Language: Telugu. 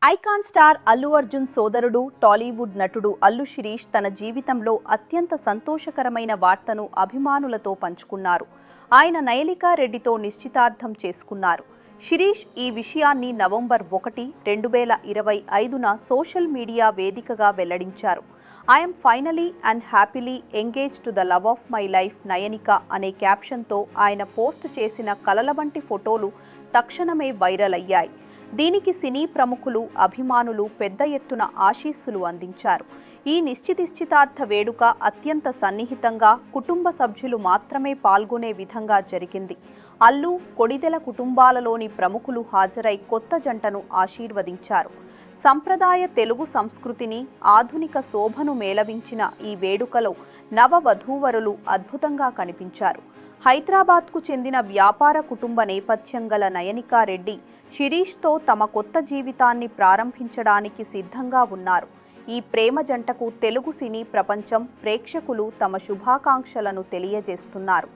ఐకాన్ స్టార్ అల్లు అర్జున్ సోదరుడు టాలీవుడ్ నటుడు అల్లు శిరీష్ తన జీవితంలో అత్యంత సంతోషకరమైన వార్తను అభిమానులతో పంచుకున్నారు. ఆయన నయలికా రెడ్డితో నిశ్చితార్థం చేసుకున్నారు. శిరీష్ ఈ విషయాన్ని నవంబర్ 1, 2025న సోషల్ మీడియా వేదికగా వెల్లడించారు. I'm finally and happily engage to the love of my life Nayanika అనే క్యాప్షన్తో ఆయన పోస్ట్ చేసిన కలల వంటి ఫోటోలు తక్షణమే వైరల్ అయ్యాయి. దీనికి సినీ ప్రముఖులు, అభిమానులు పెద్ద ఎత్తున ఆశీస్సులు అందించారు. ఈ నిశ్చితార్థ వేడుక అత్యంత సన్నిహితంగా కుటుంబ సభ్యులు మాత్రమే పాల్గొనే విధంగా జరిగింది. అల్లు, కొడిదెల కుటుంబాలలోని ప్రముఖులు హాజరై కొత్త జంటను ఆశీర్వదించారు. సంప్రదాయ తెలుగు సంస్కృతిని, ఆధునిక శోభను మేళవించిన ఈ వేడుకలో నవవధూవరులు అద్భుతంగా కనిపించారు. హైదరాబాద్కు చెందిన వ్యాపార కుటుంబ నేపథ్యం గల నయనికా రెడ్డి శిరీష్తో తమ కొత్త జీవితాన్ని ప్రారంభించడానికి సిద్ధంగా ఉన్నారు. ఈ ప్రేమ జంటకు తెలుగు సినీ ప్రపంచం, ప్రేక్షకులు తమ శుభాకాంక్షలను తెలియజేస్తున్నారు.